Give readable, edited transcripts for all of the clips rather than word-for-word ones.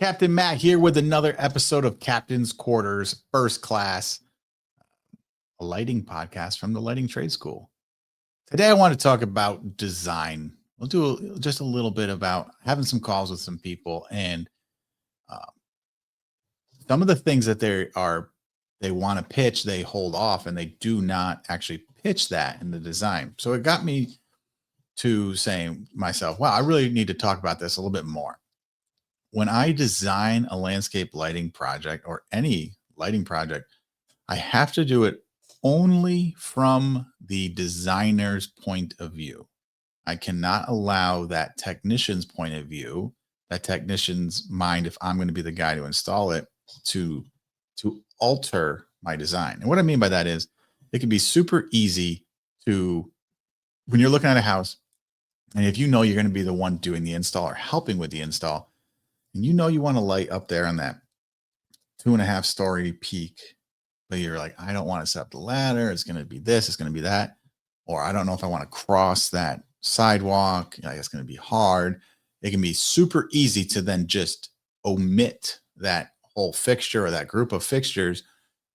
Captain Matt here with another episode of Captain's Quarters First Class, a lighting podcast from the Lighting Trade School. Today, I want to talk about design. We'll do just a little bit about having some calls with some people and uh, some of the things that they want to pitch, they hold off and they do not actually pitch that in the design. So it got me to saying myself, wow, I really need to talk about this a little bit more. When I design a landscape lighting project or any lighting project, I have to do it only from the designer's point of view. I cannot allow that technician's point of view, that technician's mind, if I'm going to be the guy to install it, to alter my design. And what I mean by that is it can be super easy to, when you're looking at a house, and if you know you're going to be the one doing the install or helping with the install, and you know you want to light up there on that 2.5 story peak, but you're like, I don't want to set up the ladder. It's going to be this, it's going to be that. Or I don't know if I want to cross that sidewalk. It's going to be hard. It can be super easy to then just omit that whole fixture or that group of fixtures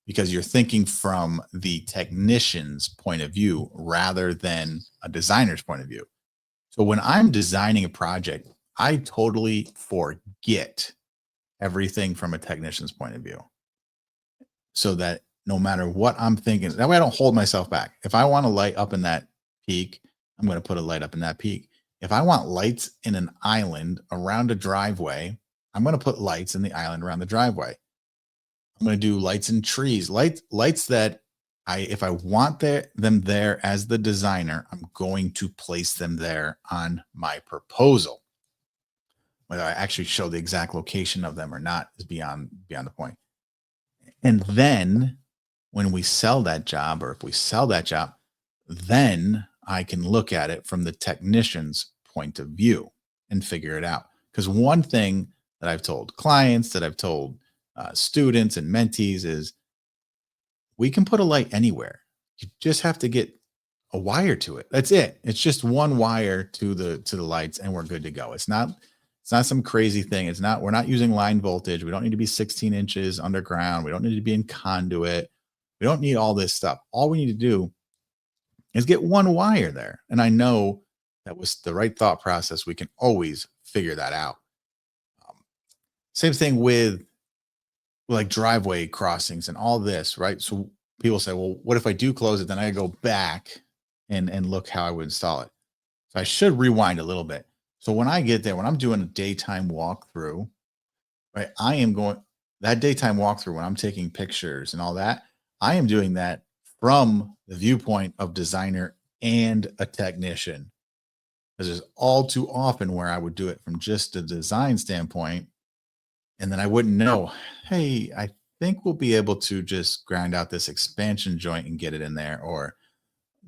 because you're thinking from the technician's point of view rather than a designer's point of view. So when I'm designing a project, I totally forget everything from a technician's point of view so that no matter what I'm thinking, that way I don't hold myself back. If I want to light up in that peak, I'm going to put a light up in that peak. If I want lights in an island around a driveway, I'm going to put lights in the island around the driveway. I'm going to do lights in trees, lights that if I want them there as the designer, I'm going to place them there on my proposal. Whether I actually show the exact location of them or not is beyond the point. And then when we sell that job, or if we sell that job, then I can look at it from the technician's point of view and figure it out. Because one thing that I've told clients, that I've told students and mentees is we can put a light anywhere. You just have to get a wire to it. That's it. It's just one wire to the lights and we're good to go. It's not some crazy thing. We're not using line voltage. We don't need to be 16 inches underground. We don't need to be in conduit. We don't need all this stuff. All we need to do is get one wire there. And I know that was the right thought process. We can always figure that out. Same thing with like driveway crossings and all this, right? So people say, well, what if I do close it? Then I go back and look how I would install it. So I should rewind a little bit. So when I get there, when I'm doing a daytime walkthrough, right, that daytime walkthrough, when I'm taking pictures and all that, I am doing that from the viewpoint of designer and a technician. Because there's all too often where I would do it from just a design standpoint. And then I wouldn't know, hey, I think we'll be able to just grind out this expansion joint and get it in there. Or,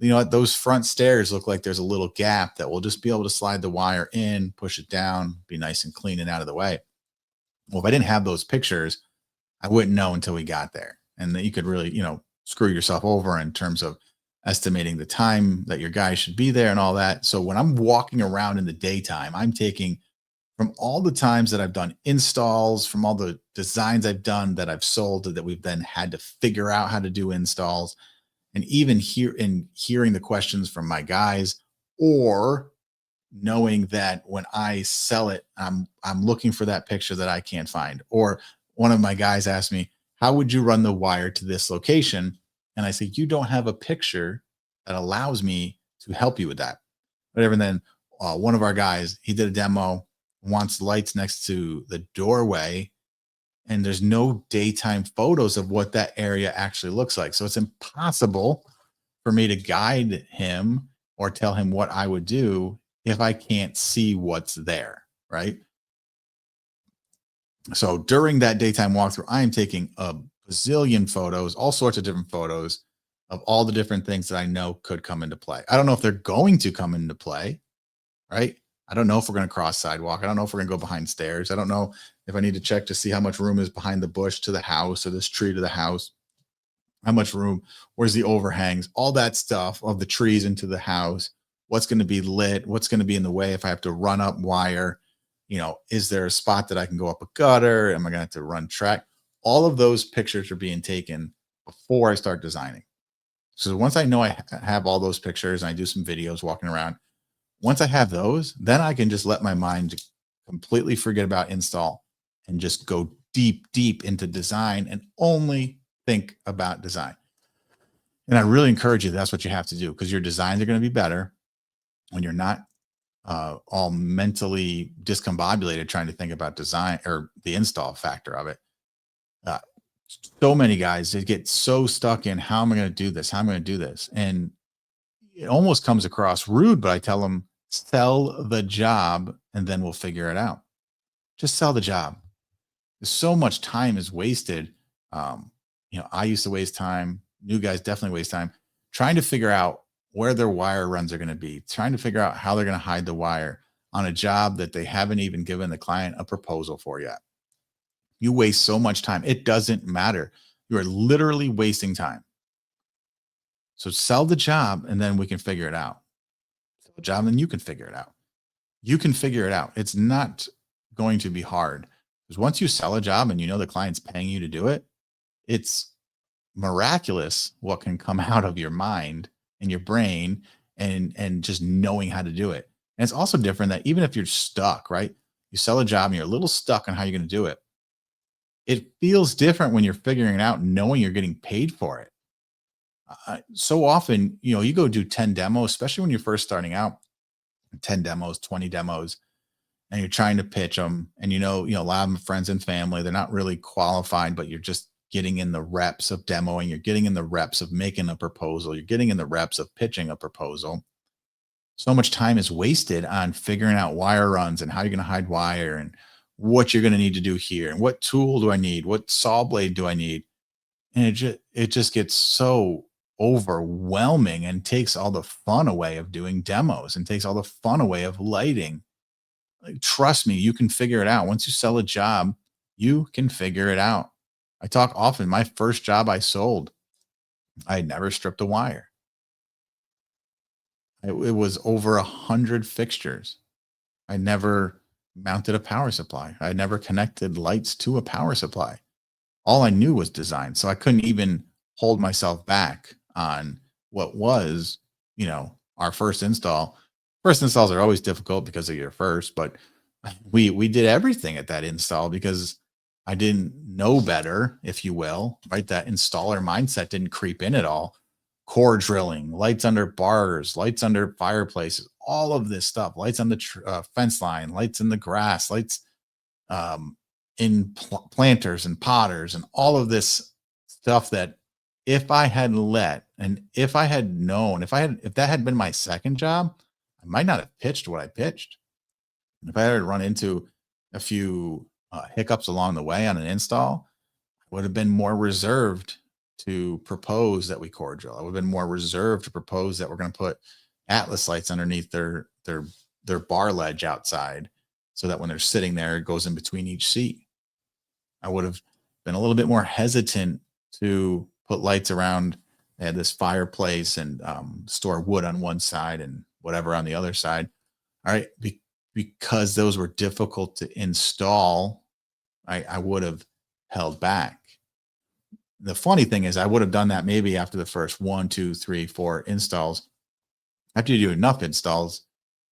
those front stairs look like there's a little gap that we'll just be able to slide the wire in, push it down, be nice and clean and out of the way. Well, if I didn't have those pictures, I wouldn't know until we got there. And then you could really, screw yourself over in terms of estimating the time that your guy should be there and all that. So when I'm walking around in the daytime, I'm taking from all the times that I've done installs, from all the designs I've done that I've sold, that we've then had to figure out how to do installs, and even hearing the questions from my guys, or knowing that when I sell it, I'm looking for that picture that I can't find. Or one of my guys asked me, how would you run the wire to this location? And I say, you don't have a picture that allows me to help you with that. Whatever. And then one of our guys, he did a demo, wants lights next to the doorway, and there's no daytime photos of what that area actually looks like. So it's impossible for me to guide him or tell him what I would do if I can't see what's there, right? So during that daytime walkthrough, I am taking a bazillion photos, all sorts of different photos of all the different things that I know could come into play. I don't know if they're going to come into play, right? I don't know if we're going to cross sidewalk. I don't know if we're going to go behind stairs. I don't know if I need to check to see how much room is behind the bush to the house or this tree to the house. How much room? Where's the overhangs? All that stuff of the trees into the house. What's going to be lit? What's going to be in the way if I have to run up wire? Is there a spot that I can go up a gutter? Am I going to have to run track? All of those pictures are being taken before I start designing. So once I know have all those pictures and I do some videos walking around, once I have those, then I can just let my mind completely forget about install and just go deep, deep into design and only think about design. And I really encourage you, that's what you have to do, because your designs are going to be better when you're not all mentally discombobulated trying to think about design or the install factor of it. Uh, so many guys, they get so stuck in, how am I going to do this? How am I going to do this? And it almost comes across rude, but I tell them, sell the job and then we'll figure it out. Just sell the job. So much time is wasted. I used to waste time. New guys definitely waste time trying to figure out where their wire runs are going to be, trying to figure out how they're going to hide the wire on a job that they haven't even given the client a proposal for yet. You waste so much time. It doesn't matter. You are literally wasting time. So sell the job and then we can figure it out. Sell the job and then you can figure it out. You can figure it out. It's not going to be hard, because once you sell a job and you know the client's paying you to do it, it's miraculous what can come out of your mind and your brain and just knowing how to do it. And it's also different that even if you're stuck, right? You sell a job and you're a little stuck on how you're going to do it. It feels different when you're figuring it out, knowing you're getting paid for it. So often, you go do 10 demos, especially when you're first starting out, 10 demos, 20 demos, and you're trying to pitch them. And a lot of them friends and family, they're not really qualified, but you're just getting in the reps of demoing. You're getting in the reps of making a proposal. You're getting in the reps of pitching a proposal. So much time is wasted on figuring out wire runs and how you're going to hide wire and what you're going to need to do here. And what tool do I need? What saw blade do I need? And it just gets so overwhelming and takes all the fun away of doing demos and takes all the fun away of lighting. Like, trust me, you can figure it out. Once you sell a job, you can figure it out. I talk often. My first job I sold, I had never stripped a wire. It was over 100 fixtures. I never mounted a power supply. I never connected lights to a power supply. All I knew was design. So I couldn't even hold myself back on what was, our first install. First installs are always difficult because of your first, but we did everything at that install because I didn't know better, if you will, right? That installer mindset didn't creep in at all. Core drilling, lights under bars, lights under fireplaces, all of this stuff, lights on the fence line, lights in the grass, lights um, in planters and potters, and all of this stuff that if I had if I had known, if that had been my second job, I might not have pitched what I pitched. If I had run into a few hiccups along the way on an install, I would have been more reserved to propose that we core drill. I would have been more reserved to propose that we're going to put Atlas lights underneath their bar ledge outside, so that when they're sitting there, it goes in between each seat. I would have been a little bit more hesitant to put lights around. They had this fireplace and store wood on one side and whatever on the other side. All right. Because those were difficult to install, I would have held back. The funny thing is, I would have done that maybe after the first 1, 2, 3, 4 installs. After you do enough installs,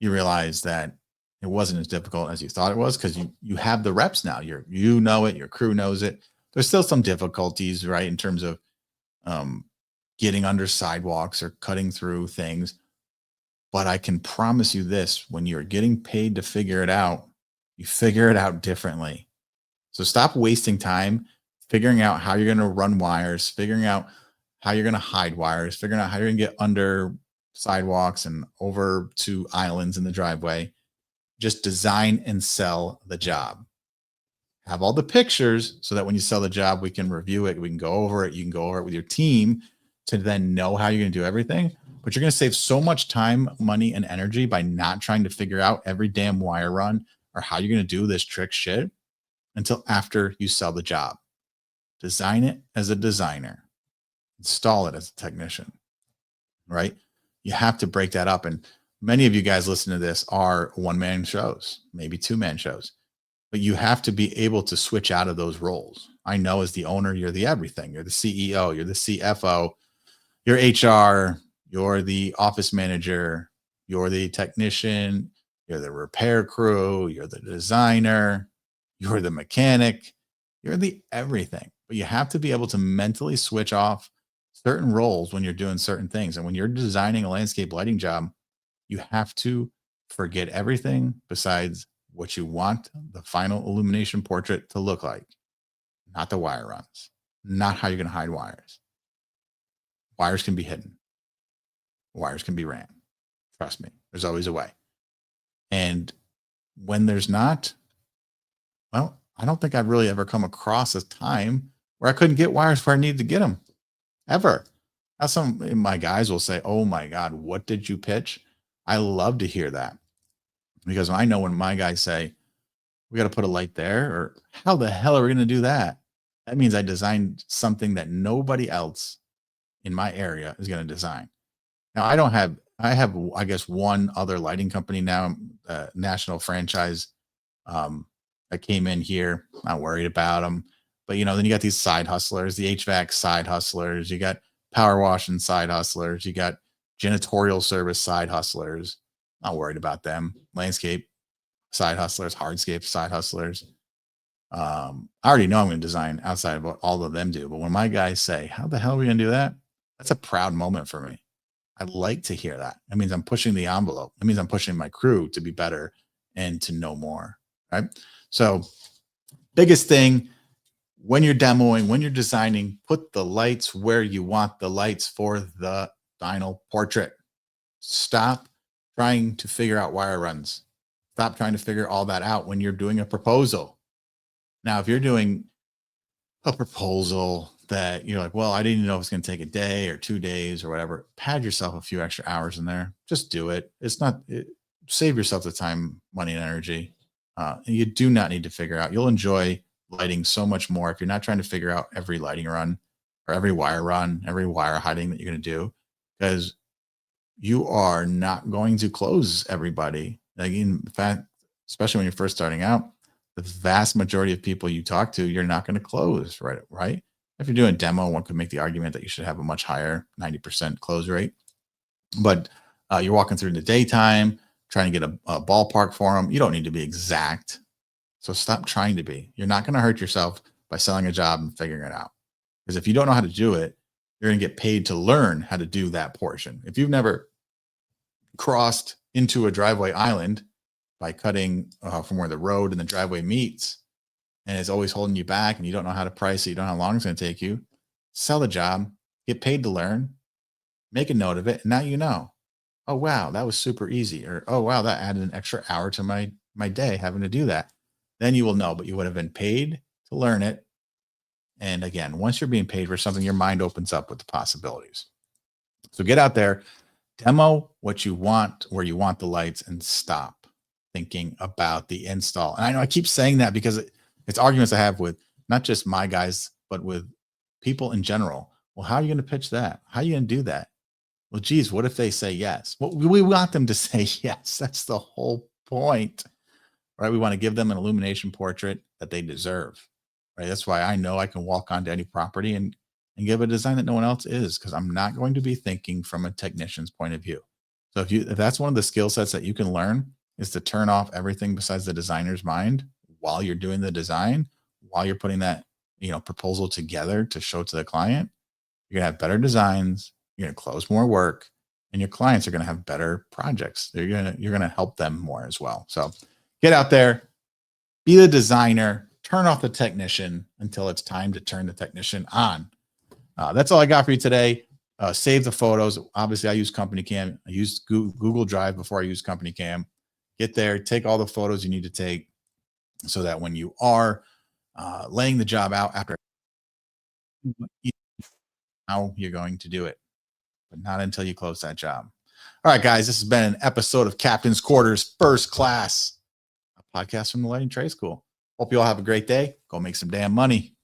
you realize that it wasn't as difficult as you thought it was, because you have the reps now. You know it, your crew knows it. There's still some difficulties, right, in terms of getting under sidewalks or cutting through things. But I can promise you this: when you're getting paid to figure it out, you figure it out differently. So stop wasting time figuring out how you're going to run wires, figuring out how you're going to hide wires, figuring out how you're going to get under sidewalks and over to islands in the driveway. Just design and sell the job. Have all the pictures so that when you sell the job, we can review it. We can go over it. You can go over it with your team to then know how you're going to do everything. But you're going to save so much time, money, and energy by not trying to figure out every damn wire run or how you're going to do this trick shit until after you sell the job. Design it as a designer, install it as a technician, right? You have to break that up. And many of you guys listening to this are one-man shows, maybe two-man shows, but you have to be able to switch out of those roles. I know as the owner, you're the everything. You're the CEO, you're the CFO, you're HR, you're the office manager, you're the technician, you're the repair crew, you're the designer, you're the mechanic, you're the everything. But you have to be able to mentally switch off certain roles when you're doing certain things. And when you're designing a landscape lighting job, you have to forget everything besides what you want the final illumination portrait to look like, not the wire runs, not how you're going to hide wires. Wires can be hidden. Wires can be ran. Trust me, there's always a way. And when there's not, well, I don't think I've really ever come across a time where I couldn't get wires where I needed to get them, ever. Now, some of my guys will say, "Oh my God, what did you pitch?" I love to hear that, because I know when my guys say, "We got to put a light there," or "How the hell are we going to do that?" That means I designed something that nobody else in my area is going to design. Now, I have, I guess, one other lighting company now, national franchise, that came in here. Not worried about them, but then you got these side hustlers, the HVAC side hustlers. You got power washing side hustlers. You got janitorial service side hustlers. Not worried about them. Landscape side hustlers, hardscape side hustlers. I already know I'm going to design outside of what all of them do. But when my guys say, "How the hell are we going to do that?" That's a proud moment for me. I like to hear that. That means I'm pushing the envelope. That means I'm pushing my crew to be better and to know more. Right. So, biggest thing when you're demoing, when you're designing, put the lights where you want the lights for the final portrait. Stop trying to figure out wire runs. Stop trying to figure all that out when you're doing a proposal. Now, if you're doing a proposal that you're like, "Well, I didn't know it was going to take a day or 2 days or whatever," pad yourself a few extra hours in there. Just do it. It's not, save yourself the time, money, and energy. And you do not need to figure out. You'll enjoy lighting so much more if you're not trying to figure out every lighting run or every wire run, every wire hiding that you're going to do, because you are not going to close everybody. Like, in fact, especially when you're first starting out, the vast majority of people you talk to, you're not going to close, right? Right. If you're doing a demo, one could make the argument that you should have a much higher 90% close rate. But you're walking through in the daytime, trying to get a ballpark for them. You don't need to be exact. So stop trying to be. You're not going to hurt yourself by selling a job and figuring it out. Because if you don't know how to do it, you're going to get paid to learn how to do that portion. If you've never crossed into a driveway island by cutting from where the road and the driveway meets, and it's always holding you back, and you don't know how to price it, you don't know how long it's going to take you, sell the job, get paid to learn, make a note of it, and now you know. Oh wow, that was super easy. Or, oh wow, that added an extra hour to my day having to do that. Then you will know, but you would have been paid to learn it. And again, once you're being paid for something, your mind opens up with the possibilities. So get out there, demo what you want, where you want the lights, and stop thinking about the install. And I know I keep saying that because it's arguments I have with not just my guys, but with people in general. Well, how are you going to pitch that? How are you going to do that? Well, geez, what if they say yes? Well, we want them to say yes. That's the whole point, right? We want to give them an illumination portrait that they deserve, right? That's why I know I can walk onto any property and give a design that no one else is, because I'm not going to be thinking from a technician's point of view. So if that's one of the skill sets that you can learn, is to turn off everything besides the designer's mind while you're doing the design, while you're putting that proposal together to show to the client, you're gonna have better designs, you're gonna close more work, and your clients are gonna have better projects. You're gonna help them more as well. So get out there, be the designer, turn off the technician until it's time to turn the technician on. That's all I got for you today. Save the photos. Obviously, I use Company Cam. I used Google Drive before I used Company Cam. Get there, take all the photos you need to take, so that when you are laying the job out after, how you're going to do it, but not until you close that job. All right, guys, this has been an episode of Captain's Quarters First Class, a podcast from the Lighting Trade School. Hope you all have a great day. Go make some damn money.